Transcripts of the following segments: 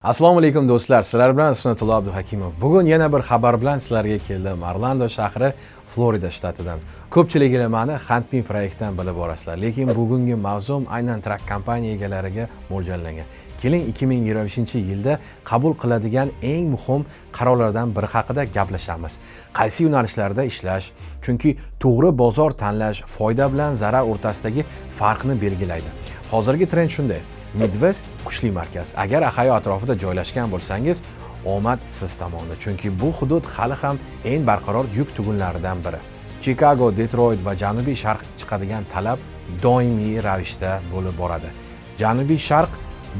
Assalomu alaykum do'stlar. Sizlar bilan Sunnatullo Abduhakimov. Bugun yana bir xabar bilan sizlarga keldim. Orlando shahri, Florida shtatidan. Ko'pchiligini mani Huntme proyektdan bilib borasizlar, lekin bugungi mavzum aynan Truck kompaniya egalariga mo'ljallangan. Keling 2025-yilda qabul qiladigan eng muhim qarorlardan biri haqida gaplashamiz. Qaysi yo'nalishlarda ishlash, chunki to'g'ri bozor tanlash foyda bilan zarar o'rtasidagi farqni belgilaydi. Hozirgi trend shunday. Midwest kuchli markaz. Agar Ohio atrofida joylashgan bo'lsangiz, omad siz tomonda, chunki bu hudud hali ham eng barqaror yuk tugunlaridan biri. Chicago, Detroit va Janubiy Sharq chiqadigan talab doimiy ravishda bo'lib boradi. Janubiy Sharq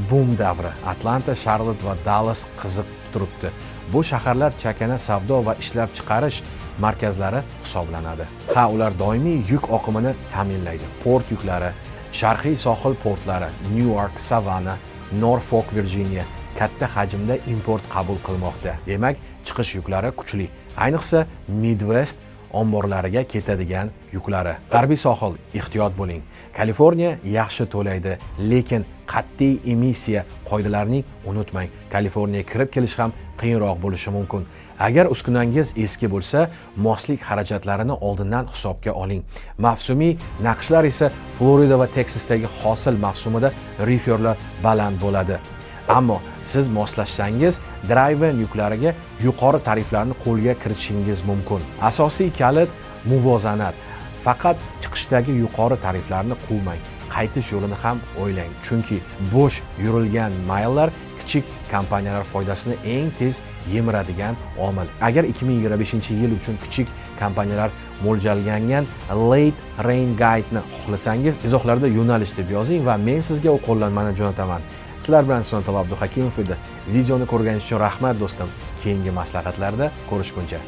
boom davri. Atlanta, Charlotte va Dallas qiziq turibdi. Bu shaharlar chakana savdo va ishlab chiqarish markazlari hisoblanadi. Ular doimiy yuk oqimini ta'minlaydi. Port yuklari, Sharqiy sohil portlari, New York, Savannah, Norfolk, Virginia katta hajmda import qabul qilmoqda. Demak, chiqish yuklari kuchli. Ayniqsa Midwest omborlariga ketadigan yuklari. G'arbiy sohil, ehtiyot bo'ling. Kaliforniya yaxshi to'laydi, lekin qat'iy emissiya qoidalarining unutmang. Kaliforniyaga kirib kelish ham qiyinroq bo'lishi mumkin. Agar uskunangiz eski bo'lsa, moslik xarajatlarini oldindan hisobga oling. Mavsumiy naqshlar esa Florida va Teksasdagi hosil mavsumida reeferlar baland bo'ladi. Ammo siz moslashsangiz, drive-in yuklariga yuqori tariflarni qo'lga kiritishingiz mumkin. Asosiy kalit muvozanat. Faqat chiqishdagi yuqori tariflarni quvmang. Qaytish yo'lini ham o'ylang, chunki bo'sh yurilgan mayllar kichik kompaniyalar foydasini eng tez yemiradigan omil. Agar 2025-yil uchun kichik kompaniyalar mo'ljallangan Late Rain Guide ni xohlasangiz, izohlarda yo'nalish deb yozing va men sizga u qo'llanmani jo'nataman. Sizlar bilan Sunnatullo Abduhakimov edi. Videoni ko'rganingiz uchun rahmat do'stim. Keyingi maslahatlarda ko'rishguncha.